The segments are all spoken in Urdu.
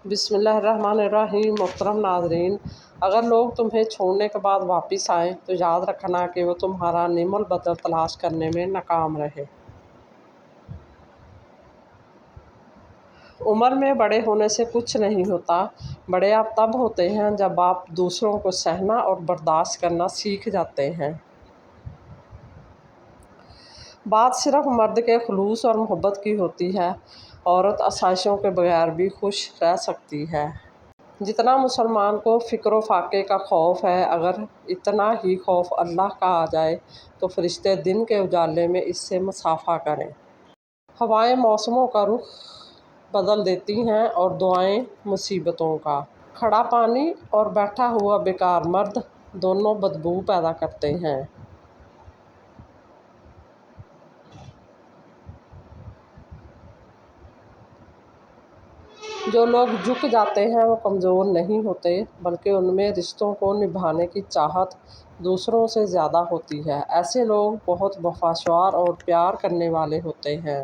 بسم اللہ الرحمن الرحیم۔ محترم ناظرین، اگر لوگ تمہیں چھوڑنے کے بعد واپس آئیں تو یاد رکھنا کہ وہ تمہارا نعم البدل تلاش کرنے میں ناکام رہے۔ عمر میں بڑے ہونے سے کچھ نہیں ہوتا، بڑے آپ تب ہوتے ہیں جب آپ دوسروں کو سہنا اور برداشت کرنا سیکھ جاتے ہیں۔ بات صرف مرد کے خلوص اور محبت کی ہوتی ہے، عورت آسائشوں کے بغیر بھی خوش رہ سکتی ہے۔ جتنا مسلمان کو فقر و فاقے کا خوف ہے، اگر اتنا ہی خوف اللہ کا آ جائے تو فرشتے دن کے اجالے میں اس سے مصافحہ کریں۔ ہوائیں موسموں کا رخ بدل دیتی ہیں اور دعائیں مصیبتوں کا۔ کھڑا پانی اور بیٹھا ہوا بیکار مرد دونوں بدبو پیدا کرتے ہیں۔ جو لوگ جھک جاتے ہیں وہ کمزور نہیں ہوتے، بلکہ ان میں رشتوں کو نبھانے کی چاہت دوسروں سے زیادہ ہوتی ہے۔ ایسے لوگ بہت وفادار اور پیار کرنے والے ہوتے ہیں۔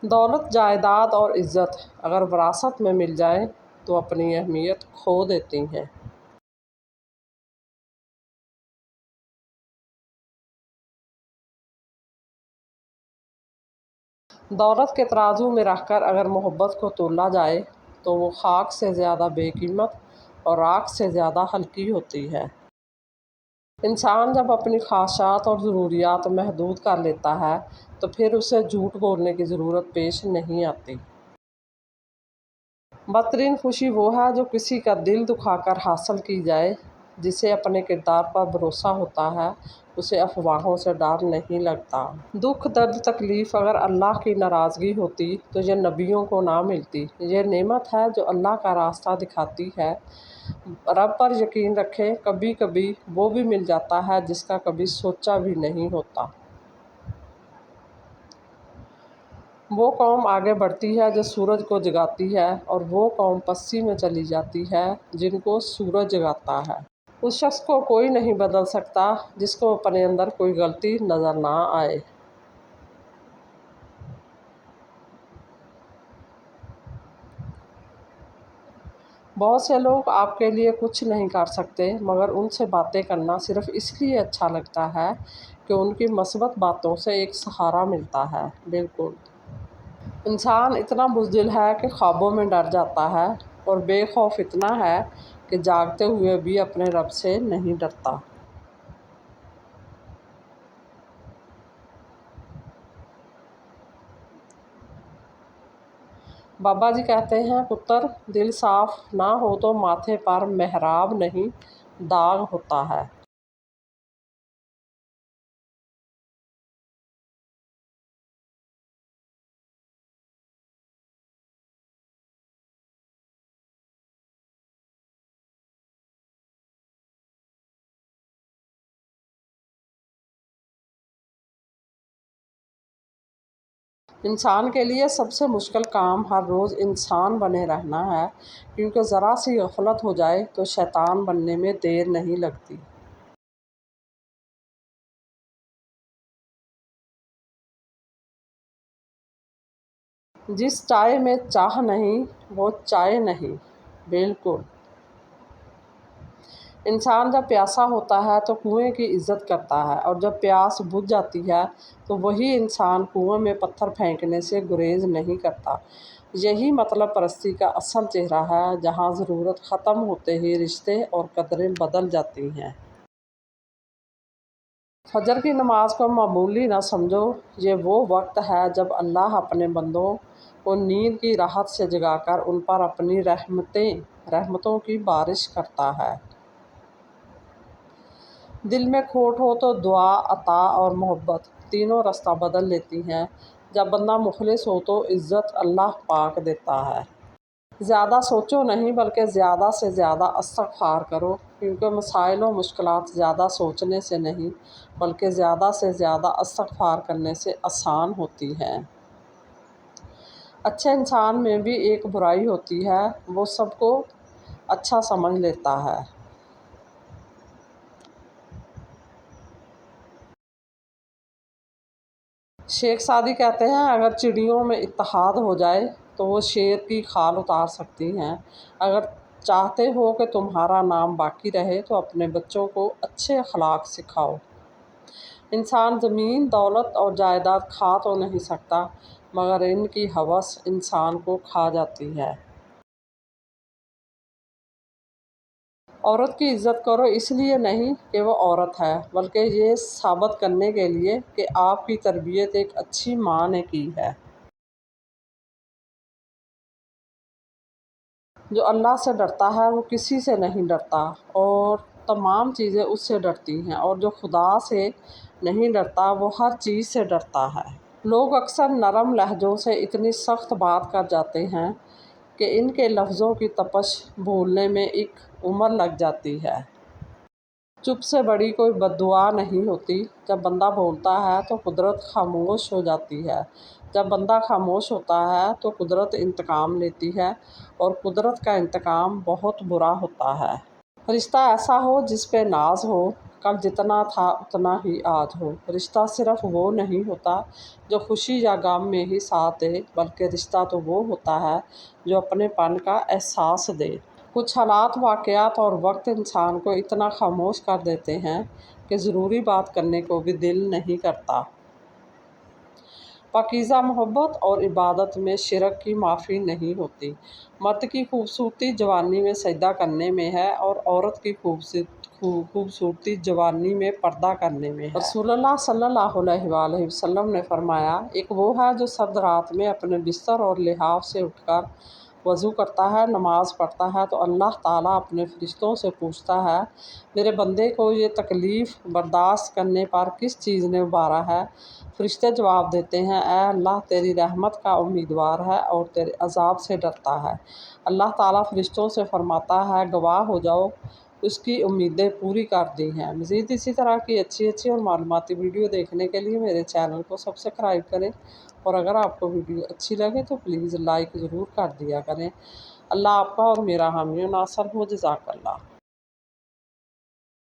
دولت، جائیداد اور عزت اگر وراثت میں مل جائیں تو اپنی اہمیت کھو دیتی ہیں۔ دولت کے ترازو میں رکھ کر اگر محبت کو تولا جائے تو وہ خاک سے زیادہ بے قیمت اور راکھ سے زیادہ ہلکی ہوتی ہے۔ انسان جب اپنی خواہشات اور ضروریات محدود کر لیتا ہے تو پھر اسے جھوٹ بولنے کی ضرورت پیش نہیں آتی۔ بدترین خوشی وہ ہے جو کسی کا دل دکھا کر حاصل کی جائے۔ جسے اپنے کردار پر بھروسہ ہوتا ہے، اسے افواہوں سے ڈر نہیں لگتا۔ دکھ، درد، تکلیف اگر اللہ کی ناراضگی ہوتی تو یہ نبیوں کو نہ ملتی۔ یہ نعمت ہے جو اللہ کا راستہ دکھاتی ہے۔ رب پر یقین رکھیں، کبھی کبھی وہ بھی مل جاتا ہے جس کا کبھی سوچا بھی نہیں ہوتا۔ وہ قوم آگے بڑھتی ہے جو سورج کو جگاتی ہے، اور وہ قوم پستی میں چلی جاتی ہے جن کو سورج جگاتا ہے۔ اس شخص کو کوئی نہیں بدل سکتا جس کو اپنے اندر کوئی غلطی نظر نہ آئے۔ بہت سے لوگ آپ کے لیے کچھ نہیں کر سکتے، مگر ان سے باتیں کرنا صرف اس لیے اچھا لگتا ہے کہ ان کی مثبت باتوں سے ایک سہارا ملتا ہے۔ بالکل۔ انسان اتنا بزدل ہے کہ خوابوں میں ڈر جاتا ہے، اور بے خوف اتنا ہے کہ جاگتے ہوئے بھی اپنے رب سے نہیں ڈرتا۔ بابا جی کہتے ہیں، پتر، دل صاف نہ ہو تو ماتھے پر محراب نہیں، داغ ہوتا ہے۔ انسان کے لیے سب سے مشکل کام ہر روز انسان بنے رہنا ہے، کیونکہ ذرا سی غفلت ہو جائے تو شیطان بننے میں دیر نہیں لگتی۔ جس چائے میں چاہ نہیں وہ چائے نہیں۔ بالکل۔ انسان جب پیاسا ہوتا ہے تو کنویں کی عزت کرتا ہے، اور جب پیاس بجھ جاتی ہے تو وہی انسان کنویں میں پتھر پھینکنے سے گریز نہیں کرتا۔ یہی مطلب پرستی کا اصل چہرہ ہے، جہاں ضرورت ختم ہوتے ہی رشتے اور قدریں بدل جاتی ہیں۔ فجر کی نماز کو معمولی نہ سمجھو، یہ وہ وقت ہے جب اللہ اپنے بندوں کو نیند کی راحت سے جگا کر ان پر اپنی رحمتوں کی بارش کرتا ہے۔ دل میں کھوٹ ہو تو دعا، عطا اور محبت تینوں رستہ بدل لیتی ہیں۔ جب بندہ مخلص ہو تو عزت اللہ پاک دیتا ہے۔ زیادہ سوچو نہیں، بلکہ زیادہ سے زیادہ استغفار کرو، کیونکہ مسائل و مشکلات زیادہ سوچنے سے نہیں بلکہ زیادہ سے زیادہ استغفار کرنے سے آسان ہوتی ہیں۔ اچھے انسان میں بھی ایک برائی ہوتی ہے، وہ سب کو اچھا سمجھ لیتا ہے۔ شیخ سعدی کہتے ہیں، اگر چڑیوں میں اتحاد ہو جائے تو وہ شیر کی کھال اتار سکتی ہیں۔ اگر چاہتے ہو کہ تمہارا نام باقی رہے تو اپنے بچوں کو اچھے اخلاق سکھاؤ۔ انسان زمین، دولت اور جائیداد کھا تو نہیں سکتا، مگر ان کی ہوس انسان کو کھا جاتی ہے۔ عورت کی عزت کرو اس لیے نہیں کہ وہ عورت ہے، بلکہ یہ ثابت کرنے کے لیے کہ آپ کی تربیت ایک اچھی ماں نے کی ہے۔ جو اللہ سے ڈرتا ہے وہ کسی سے نہیں ڈرتا اور تمام چیزیں اس سے ڈرتی ہیں، اور جو خدا سے نہیں ڈرتا وہ ہر چیز سے ڈرتا ہے۔ لوگ اکثر نرم لہجوں سے اتنی سخت بات کر جاتے ہیں کہ ان کے لفظوں کی تپش بھولنے میں ایک عمر لگ جاتی ہے۔ چپ سے بڑی کوئی بد دعا نہیں ہوتی۔ جب بندہ بولتا ہے تو قدرت خاموش ہو جاتی ہے۔ جب بندہ خاموش ہوتا ہے تو قدرت انتقام لیتی ہے، اور قدرت کا انتقام بہت برا ہوتا ہے۔ رشتہ ایسا ہو جس پہ ناز ہو، کل جتنا تھا اتنا ہی آج ہو۔ رشتہ صرف وہ نہیں ہوتا جو خوشی یا غم میں ہی ساتھ دے، بلکہ رشتہ تو وہ ہوتا ہے جو اپنے پن کا احساس دے۔ کچھ حالات، واقعات اور وقت انسان کو اتنا خاموش کر دیتے ہیں کہ ضروری بات کرنے کو بھی دل نہیں کرتا۔ پاکیزہ محبت اور عبادت میں شرک کی معافی نہیں ہوتی۔ مرد کی خوبصورتی جوانی میں سجدہ کرنے میں ہے، اور عورت کی خوبصورتی جوانی میں پردہ کرنے میں ہے۔ رسول اللہ صلی اللہ علیہ وآلہ وسلم نے فرمایا، ایک وہ ہے جو سرد رات میں اپنے بستر اور لحاف سے اٹھ کر وضو کرتا ہے، نماز پڑھتا ہے تو اللہ تعالیٰ اپنے فرشتوں سے پوچھتا ہے، میرے بندے کو یہ تکلیف برداشت کرنے پر کس چیز نے ابھارا ہے؟ فرشتے جواب دیتے ہیں، اے اللہ، تیری رحمت کا امیدوار ہے اور تیرے عذاب سے ڈرتا ہے۔ اللہ تعالیٰ فرشتوں سے فرماتا ہے، گواہ ہو جاؤ، اس کی امیدیں پوری کر دی ہیں۔ مزید اسی طرح کی اچھی اور معلوماتی ویڈیو دیکھنے کے لیے میرے چینل کو سبسکرائب کریں، اور اگر آپ کو ویڈیو اچھی لگے تو پلیز لائک ضرور کر دیا کریں۔ اللہ آپ کا اور میرا حامی و ناصر ہو۔ جزاک اللہ۔